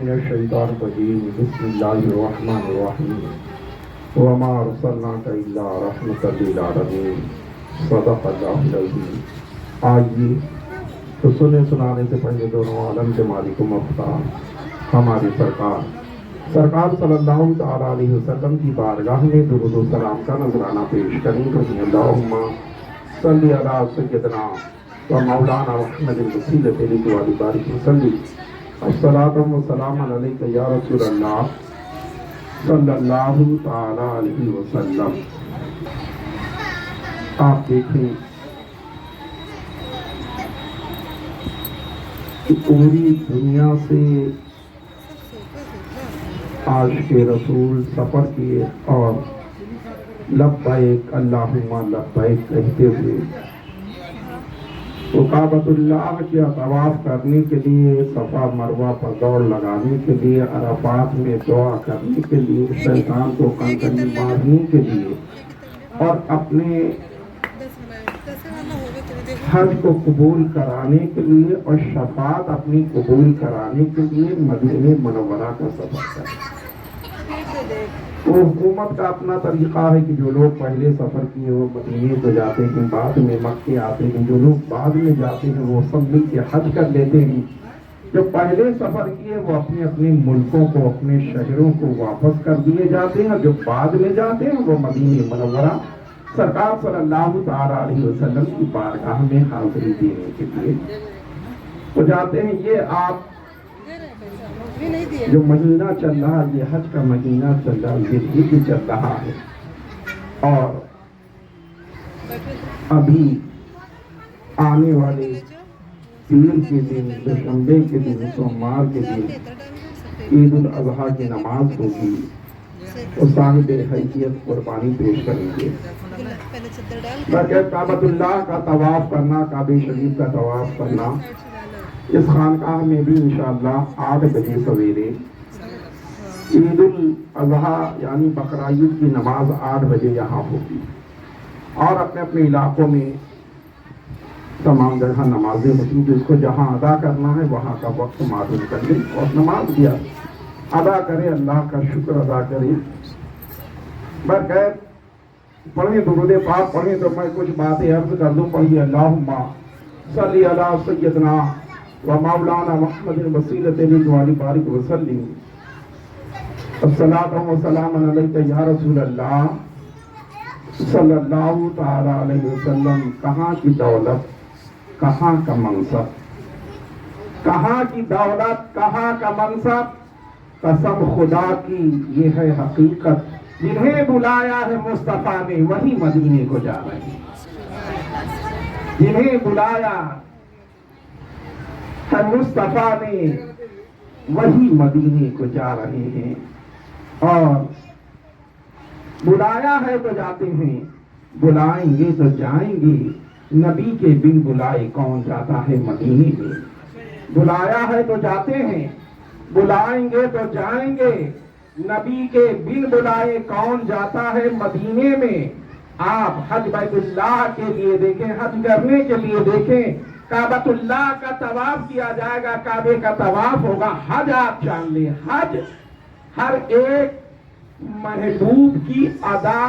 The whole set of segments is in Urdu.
من الشیطان الرجیم بسم اللہ الرحمن الرحیم وما ارسلناک الا رحمۃ للعالمین صدق اللہ العظیم۔ آئیے تو سنانے سے پہلے دونوں عالم کے مالک و مختار ہمارے سرکار صلی اللہ تعالیٰ علیہ وسلم کی بارگاہ میں درود و سلام کا نذرانہ پیش کریں تو اللہم صلی علی سیدنا و مولانا محمد الوسیلۃ للجواد بارک وسلم الصلاۃ والسلام علیک یا رسول اللہ صلی اللہ تعالیٰ علیہ وسلم۔ آپ دیکھیں کہ پوری دنیا سے عاشق رسول سفر کیے اور لبیک اللہم لبیک کہتے ہوئے تو کعبۃ اللہ کے طواف کرنے کے لیے، صفا مروہ پر دوڑ لگانے کے لیے، عرفات میں دعا کرنے کے لیے، شیطان کو کنکری مارنے کے لیے اور اپنے حج کو قبول کرانے کے لیے اور شفاعت اپنی قبول کرانے کے لیے مدینہ منورہ کا سفر کریں۔ تو حکومت کا اپنا طریقہ ہے کہ جو لوگ پہلے سفر کیے وہ مدینے کو جاتے ہیں، بعد میں مکے آتے ہیں، جو لوگ بعد میں جاتے ہیں وہ سب مل کے حج کر لیتے ہیں۔ جو پہلے سفر کیے وہ اپنے اپنے ملکوں کو، اپنے شہروں کو واپس کر دیے جاتے ہیں، جو بعد میں جاتے ہیں وہ مدینہ منورہ سرکار صلی اللہ تعالیٰ علیہ وسلم کی بارگاہ میں حاضری دینے کے لیے وہ جاتے ہیں۔ یہ آپ جو مہینہ چل رہا، یہ حج کا مہینہ چل رہا، یہ بھی چل رہا ہے اور ابھی آنے والے پیر کے دن، دوشنبے کے دن، سوموار کے دن عید الاضحیٰ کی نماز ہوگی، وہ صاحب حیثیت قربانی پیش کریں گے۔ کعبۃ اللہ کا طواف کرنا، کعبہ شریف کا طواف کرنا، اس خانقاہ میں بھی انشاءاللہ 8 بجے سویرے عید الاضحیٰ یعنی بقرہ عید کی نماز 8 بجے یہاں ہوگی اور اپنے اپنے علاقوں میں تمام جگہ نمازیں ہوتی ہیں۔ جس کو جہاں ادا کرنا ہے وہاں کا وقت معلوم کر لیں اور نماز بھی ادا کرے، اللہ کا شکر ادا کرے۔ برکت پڑھیں، درود پاک پڑھیں تو میں کچھ باتیں عرض کر دوں۔ پڑھیے اللہم صلی علی سیدنا و مولانا محمد الوسیلۃ للجواد بارک وسلم الصلاۃ والسلام علیک یا رسول اللہ صلی اللہ تعالی علیہ وسلم۔ کہاں کی دولت، کہاں کا منصب، کہاں کی دولت، کہاں کا منصب، قسم خدا کی یہ ہے حقیقت، جنہیں بلایا ہے مصطفیٰ نے وہی مدینے کو جا رہے ہیں۔ جنہیں بلایا ہے مصطفیٰ نے وہی مدینے کو جا رہے ہیں اور بلایا ہے تو جاتے ہیں، بلائیں گے تو جائیں گے۔ نبی کے بن بلائے کون جاتا ہے مدینے میں؟ بلایا ہے تو جاتے ہیں، بلائیں گے تو جائیں گے۔ نبی کے بن بلائے کون جاتا ہے مدینے میں؟ آپ حج بیت اللہ کے لیے دیکھیں، حج کرنے کے لیے دیکھیں، کعبۃ اللہ کا طواف کیا جائے گا، کعبے کا طواف ہوگا۔ حج آپ جان لیں، حج ہر ایک محبوب کی ادا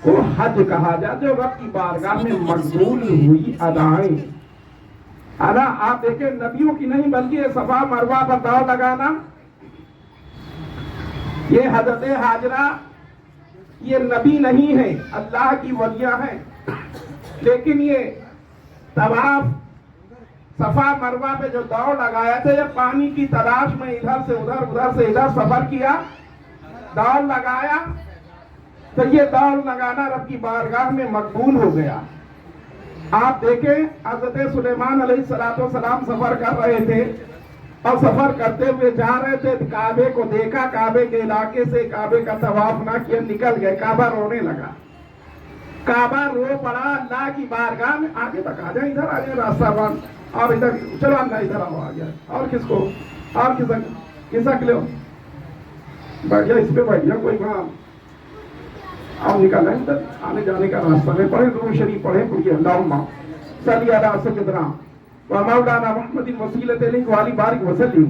کو حج کہا جاتا ہے، جو رب کی بارگاہ میں مقبول ہوئی ادائیں۔ ادا آپ دیکھیں نبیوں کی نہیں بلکہ صفا مروہ پر دوڑ لگانا، یہ حضرت ہاجرہ یہ نبی نہیں ہے، اللہ کی ولیہ ہیں، لیکن یہ طواف صفا مروہ پہ جو دوڑ لگایا تھا، یہ پانی کی تلاش میں ادھر سے ادھر، ادھر سے ادھر سفر کیا، دوڑ لگایا، تو یہ دوڑ لگانا رب کی بارگاہ میں مقبول ہو گیا۔ آپ دیکھیں حضرت سلیمان علیہ السلام سفر کر رہے تھے اور سفر کرتے ہوئے جا رہے تھے، کعبے کو دیکھا، کعبے کے علاقے سے کعبے کا طواف نہ کیا، نکل گئے، کعبہ رونے لگا، کعبہ رو پڑا اللہ کی بارگاہ میں۔ آگے تک آ جائیں، ادھر آ جائیں، راستہ بند، اور ادھر چلو اللہ ادھر آ گیا، اور کس کو، اور کس لو بیٹھ جائے، اس پہ بیٹھ جائے، کوئی کام اور نکل ہے ادھر آنے جانے کا راستہ میں۔ پڑھیں درود شریف پڑھیں، پڑھیے اللہم صلی علی سیدنا و مولانا محمد الوسیلۃ للجواد بارک وسلم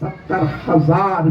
70,000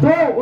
2,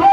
2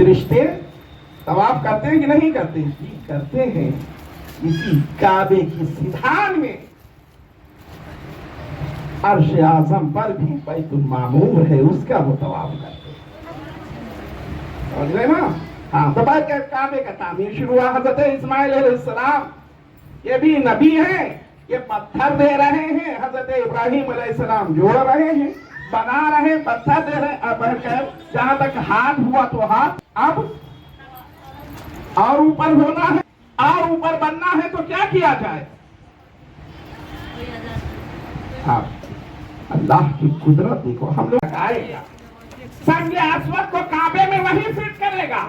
فرشتے طواف کرتے ہیں کہ نہیں کرتے؟ جی کرتے ہیں. اسی کعبے کی سدھان میں عرش اعظم پر بھی بیت المعمور ہے، اس کا وہ طواف کرتے ہیں. سمجھ رہے نا؟ ہاں، تو بیت کعبے کا تعمیر شروع ہوا. حضرت اسماعیل علیہ السلام یہ بھی نبی ہیں، یہ پتھر دے رہے ہیں. حضرت ابراہیم علیہ السلام جوڑ رہے ہیں، بنا رہے ہیں، پتھر دے رہے ہیں. اب جہاں تک ہاتھ ہوا تو ہاتھ، اب اور اوپر ہونا ہے اور اوپر بننا ہے تو کیا کیا جائے؟ ہاں، اللہ کی قدرت دیکھو. ہم لوگ آئے گا سنگ اسود کو کعبے میں وہی فٹ کرے گا،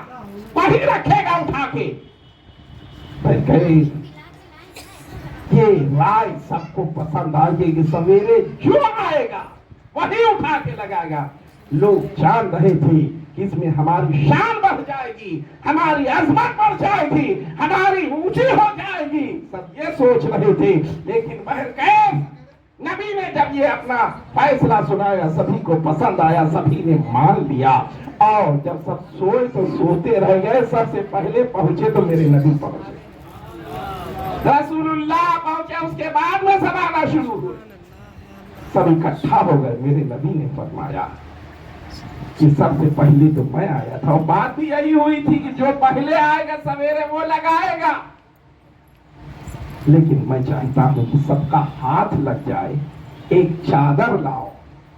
وہی رکھے گا اٹھا کے. یہ رائے سب کو پسند آ گئی کہ سویرے جو آئے گا وہی اٹھا کے لگائے گا. لوگ جان رہے تھے کہ اس میں ہماری شان بڑھ جائے گی، ہماری عظمت بڑھ جائے گی، ہماری اونچی ہو جائے گی، سب یہ سوچ رہے تھے. لیکن بہرکیف نبی نے جب یہ اپنا فیصلہ سنایا، سبھی کو پسند آیا، سبھی نے مان لیا. اور جب سب سوئے تو سوتے رہ گئے، سب سے پہلے پہنچے تو میرے نبی پہنچے. رسول اللہ پہنچے، اس کے بعد میں سب آنا شروع ہوئے. سب اکٹھا ہو گئے. میرے نبی نے فرمایا کہ سب سے پہلے تو میں آیا تھا، اور بات بھی یہی ہوئی تھی کہ جو پہلے آئے گا سویرے وہ لگائے گا. لیکن میں چاہتا ہوں کہ سب کا ہاتھ لگ جائے. ایک چادر لاؤ.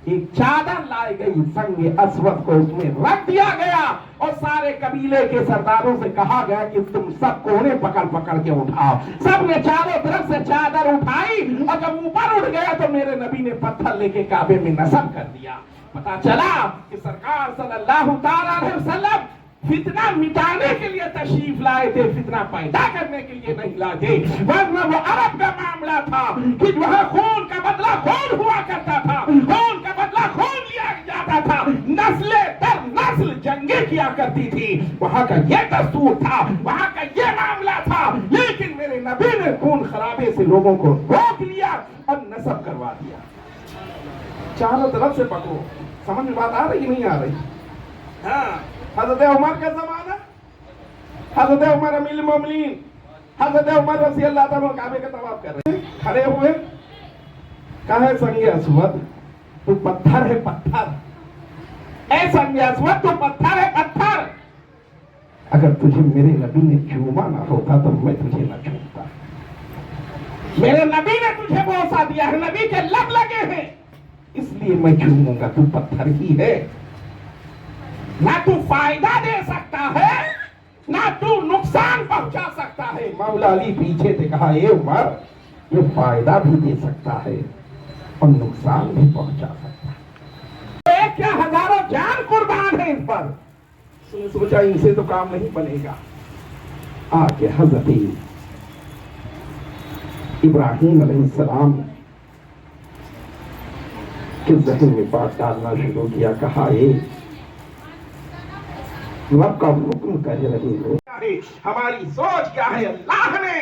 ایک چادر لائی گئی، سنگ اسود کو اس میں رکھ دیا گیا، اور سارے قبیلے کے سرداروں سے کہا گیا کہ تم سب کونے پکڑ پکڑ کے اٹھاؤ. سب نے چاروں طرف سے چادر اٹھائی، اور جب اوپر اٹھ گیا تو میرے نبی نے پتھر لے کے کعبے میں نصب کر دیا. پتا چلا کہ سرکار صلی اللہ تعالیٰ علیہ وسلم فتنہ مٹانے کے لیے تشریف لائے تھے، فتنہ پیدا کرنے کے لیے نہیں لائے تھے. ورنہ وہ عرب کا معاملہ تھا کہ جو ہے خون کا بدلہ خون ہوا کرتا تھا، خون کا بدلہ خون لیا جاتا تھا، نسل در نسل جنگیں کیا کرتی تھی. وہاں کا یہ دستور تھا، وہاں کا یہ معاملہ تھا. لیکن میرے نبی نے خون خرابے سے لوگوں کو روک لیا اور نصب کروا دیا. چاروں طرف سے پکڑو. سمجھ میں بات آ رہی نہیں آ رہی؟ ہاں. حضرت عمر کا زمانہ، حضرت عمر امیر المومنین، حضرت عمر رضی اللہ تعالیٰ کعبے کا طواف کر رہے ہیں. کھڑے ہوئے، کہا ہے سنگ اسود تو پتھر ہے پتھر. اے سنگ اسود تو پتھر ہے پتھر. اگر تجھے میرے نبی نے چوما نہ ہوتا تو میں تجھے نہ چومتا. میرے نبی نے تجھے بوسہ دیا ہے، نبی کے لب لگے ہیں، اس لیے میں چوموں گا. تو پتھر ہی ہے، نہ تو فائدہ دے سکتا ہے نہ تو نقصان پہنچا سکتا ہے. مولا علی پیچھے سے کہا اے عمر یہ فائدہ بھی دے سکتا ہے اور نقصان بھی پہنچا سکتا ہے. ایک کیا ہزاروں جان قربان ہے اس پر. سوچا ان سے تو کام نہیں بنے گا. آگے حضرت ابراہیم علیہ السلام کے ذہن میں بات ڈالنا شروع کیا. کہا اے رب کا حکم کر رہے ہو. ہماری سوچ کیا ہے؟ اللہ نے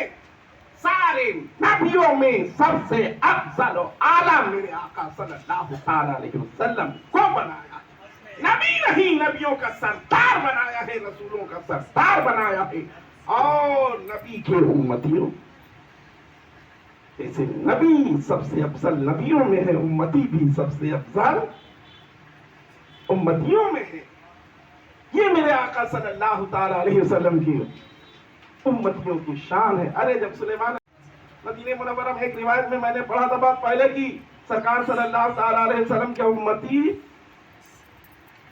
سارے نبیوں میں سب سے افضل و اعلیٰ میرے آقا صلی اللہ تعالیٰ علیہ وسلم کو بنایا. نبی نہیں، نبیوں کا سردار بنایا ہے، رسولوں کا سردار بنایا ہے. اور نبی کے امتیوں جیسے نبی سب سے افضل نبیوں میں ہے، امتی بھی سب سے افضل امتیوں میں ہے. یہ میرے آقا صلی اللہ تعالیٰ علیہ وسلم کی امتیوں کی شان ہے. ارے جب سلیمان مدینہ منورہ میں ایک روایت میں نے پڑھا تھا بات پہلے کی، سرکار صلی اللہ تعالیٰ علیہ وسلم کے امتی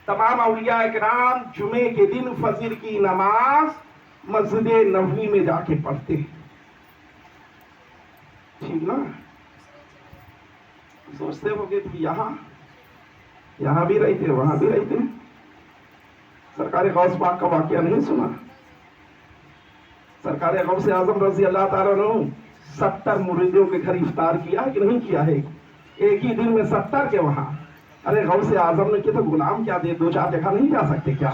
تمام اولیاء کرام جمعے کے دن فجر کی نماز مسجد نبوی میں جا کے پڑھتے ہیں. ٹھیک نا؟ سوچتے ہو کہ یہاں بھی رہتے وہاں بھی رہتے. سرکار غوث پاک کا واقعہ نہیں سنا؟ سرکار غوث اعظم رضی اللہ تعالیٰ عنہ 70 مریدوں کے گھر افطار کیا ہے کہ نہیں کیا ہے؟ ایک ہی دن میں 70 کے وہاں. ارے غوث اعظم نے کہ تو غلام کیا دے، 2-4 جگہ نہیں جا سکتے کیا؟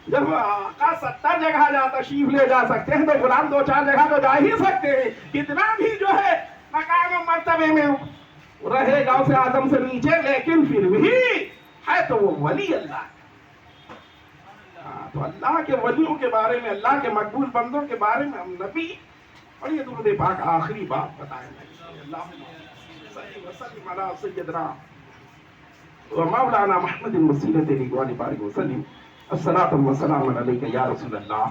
جب آقا 70 جگہ تشریف لے جا سکتے ہیں تو غلام 2-4 جگہ تو جا ہی سکتے ہیں. کتنا بھی جو ہے مقام و مرتبے میں رہے غوث اعظم سے نیچے، لیکن پھر بھی ہے تو وہ ولی اللہ. تو اللہ کے ولیوں کے بارے میں, اللہ کے مقبول بندوں کے بارے میں ہم نبی اور یہ درود پاک آخری بات بتائیں گے. اللہم صلی وسلم علی سیدنا و مولانا محمد الوسیلۃ للجوان بارک وسلم. الصلاۃ والسلام علیک یا رسول اللہ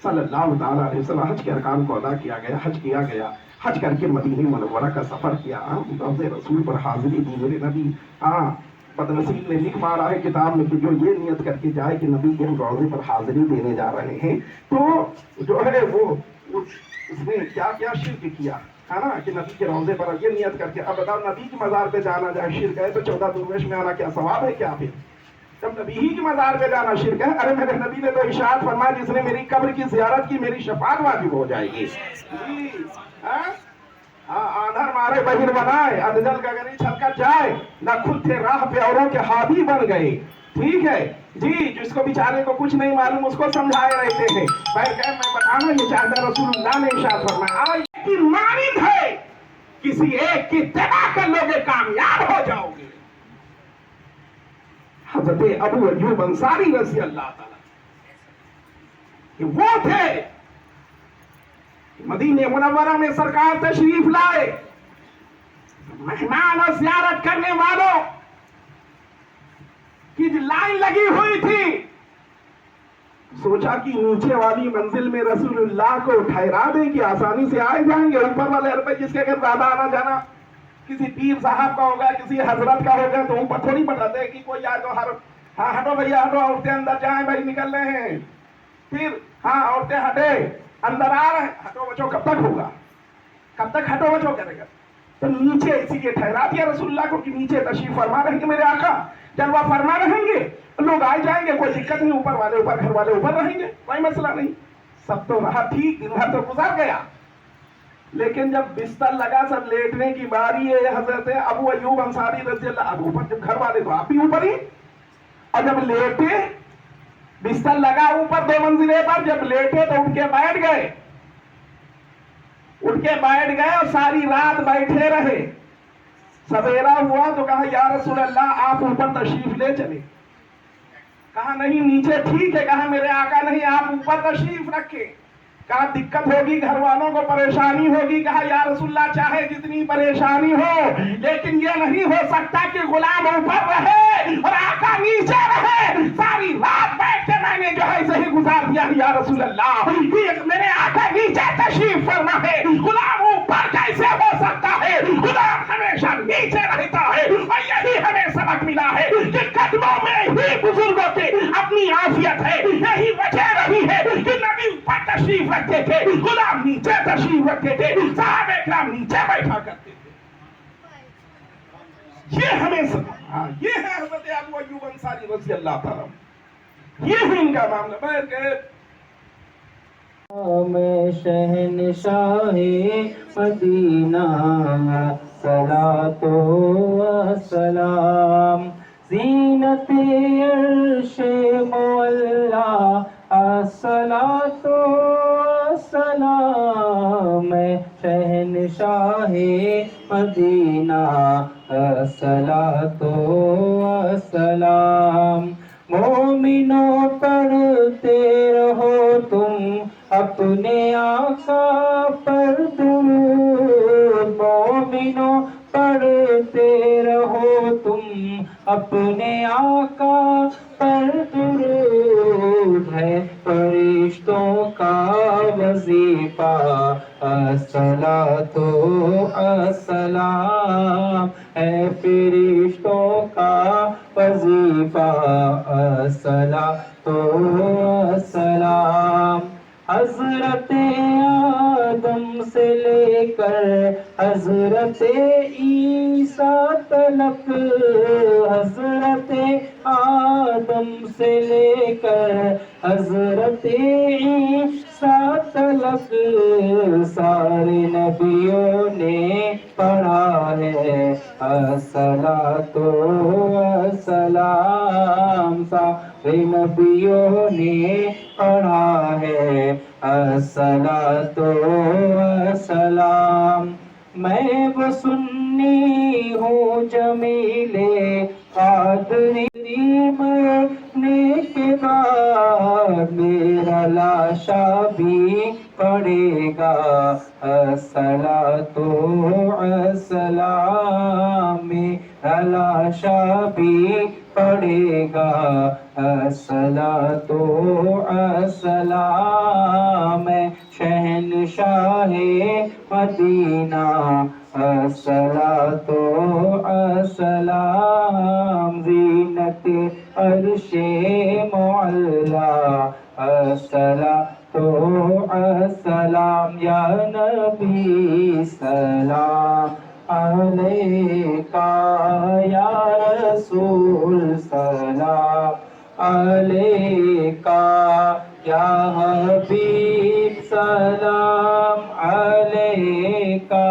صلی اللہ تعالیٰ علیہ وسلم. حج کے ارکان کو ادا کیا گیا, حج کیا گیا, حج کر کے مدینہ منورہ کا سفر کیا, روضہ رسول پر حاضری دی. میرے نبی بدنصیب نے لکھ مارا ہے کتاب میں کہ جو یہ نیت کر کے جائے کہ نبی کے روضے پر حاضری دینے جا رہے ہیں, تو جو ہے وہ اس نے کیا کیا شرک کیا ہے نا, کہ نبی کے روضے پر یہ نیت کر کے. اب بتاؤ نبی کی مزار پہ جانا جائے شرک ہے, تو 14 درویش میں آنا کیا ثواب ہے کیا؟ پھر جب نبی ہی کی مزار پہ جانا شرک ہے. ارے میرے نبی نے تو ارشاد فرمایا جس نے میری قبر کی زیارت کی میری شفاعت واجب ہو جائے گی. آدھر مارے بہر بنائے, ادجل کا گری چھل کر جائے, نہ خود تھے راہ پہ اوروں کے ہادی بن گئے. ٹھیک ہے جی, جس کو بیچارے کو کچھ نہیں معلوم اس کو سمجھائے رہتے ہیں. میں بتانا یہ چاہتا رسول اللہ نے ارشاد فرمایا آج کی مانند ہے کسی ایک کی اتباع کر لو گے کامیاب ہو جاؤ گے. حضرت ابو ایوب انصاری رضی اللہ تعالیٰ کہ وہ تھے مدینہ منورہ میں سرکار تشریف لائے, مہمان اور زیارت کرنے والوں کی لائن لگی ہوئی تھی. سوچا کہ نیچے والی منزل میں رسول اللہ کو ٹھہرا دیں کہ آسانی سے آئے جائیں گے. اوپر والے عربے جس کے اگر زیادہ آنا جانا کسی پیر صاحب کا ہوگا, کسی حضرت کا ہوگا, تو اوپر تھوڑی بتاتے کہ کوئی آئے تو ہٹو بھیا ہٹو, عورتیں اندر جائیں بھائی نکل رہے ہیں. پھر عورتیں ہٹے اندر آ رہے ہیں, ہٹو بچو کب تک ہوگا, کب تک ہٹو بچو کرے گا. تو نیچے اسی لیے ٹھہرا دیا رسول اللہ کو کہ نیچے تشریف فرما رہیں گے میرے آقا, جلوہ فرما رہیں گے, لوگ آئے جائیں گے, کوئی دقت نہیں. اوپر والے اوپر, گھر والے اوپر رہیں گے, کوئی مسئلہ نہیں. سب تو رہا ٹھیک, دن بھر تو گزر گیا. لیکن جب بستر لگا سب لیٹنے کی باری ہے, حضرت ابو ایوب انصاری رضی اللہ عنہ اوپر, جب گھر والے تو آپ بھی اوپر ہی, اور جب لیٹے بستر لگا اوپر 2 منزلے پر, جب لیٹے تو اٹھ کے بیٹھ گئے, اور ساری رات بیٹھے رہے. سویرا ہوا تو کہا یا رسول اللہ آپ اوپر تشریف لے چلے. کہا نہیں نیچے ٹھیک ہے. کہا میرے آقا نہیں, آپ اوپر تشریف رکھے. کہا دقت ہوگی, گھر والوں کو پریشانی ہوگی. کہا یا رسول اللہ چاہے جتنی پریشانی ہو, لیکن یہ نہیں ہو سکتا کہ غلام اوپر رہے اور آقا نیچے رہے. ساری رات بیٹھ کے میں نے جو ہے اسے ہی گزار دیا یا رسول اللہ, میرے آقا نیچے تشریف فرما ہے, غلام اوپر کیسے ہو سکتا ہے؟ غلام ہمیشہ نیچے رہتا ہے. اور یہی ہمیں سبق ملا ہے کہ قدموں میں ہی بزرگوں کی اپنی عافیت ہے. یہی وجہ رہی ہے کہ نبی اوپر تشریف رکھتے تھے, غلام نیچے تشریف رکھتے تھے, صحابہ کرام نیچے بیٹھا کرتے تھے. یہ ہمیں یہ ہے حضرت ابو ایوب انصاری رضی اللہ تعالیٰ, یہ ہے ان کا معاملہ. بیٹھ گئے میں شہنشاہ مدینہ صلاۃ و سلام, زینت عرش مولا الصلاۃ و سلام, میں شہنشاہ مدینہ الصلاۃ و سلام. مومنوں پڑھتے رہو تم اپنے آقا پر درود, مومنوں پڑھتے رہو تم اپنے آقا پر درود. ہے فرشتوں کا وظیفہ الصلاۃ و السلام, ہے فرشتوں کا وظیفہ الصلاۃ و السلام. حضرت آدم سے لے کر حضرت عیسیٰ تلک, حضرت آدم سے لے کر حضرت عیسیٰ تلک سارے نبیوں نے پڑھا ہے الصلاۃ و السلام. سارے نبیوں نے پڑھا ہے الصلاۃ و السلام. میں وہ سنی ہوں جمیلے قادری مرنے کے بعد, میرا لاشا بھی پڑھے گا الصلاۃ والسلام، میرا لاشا بھی پڑھے گا الصلاۃ والسلام، شہنشاہ مدینہ الصلاۃ والسلام، زینت عرش معلا الصلاۃ والسلام، یا نبی سلام علیکہ، یا رسول سلام علیکہ، یا حبیب سلام علیکہ،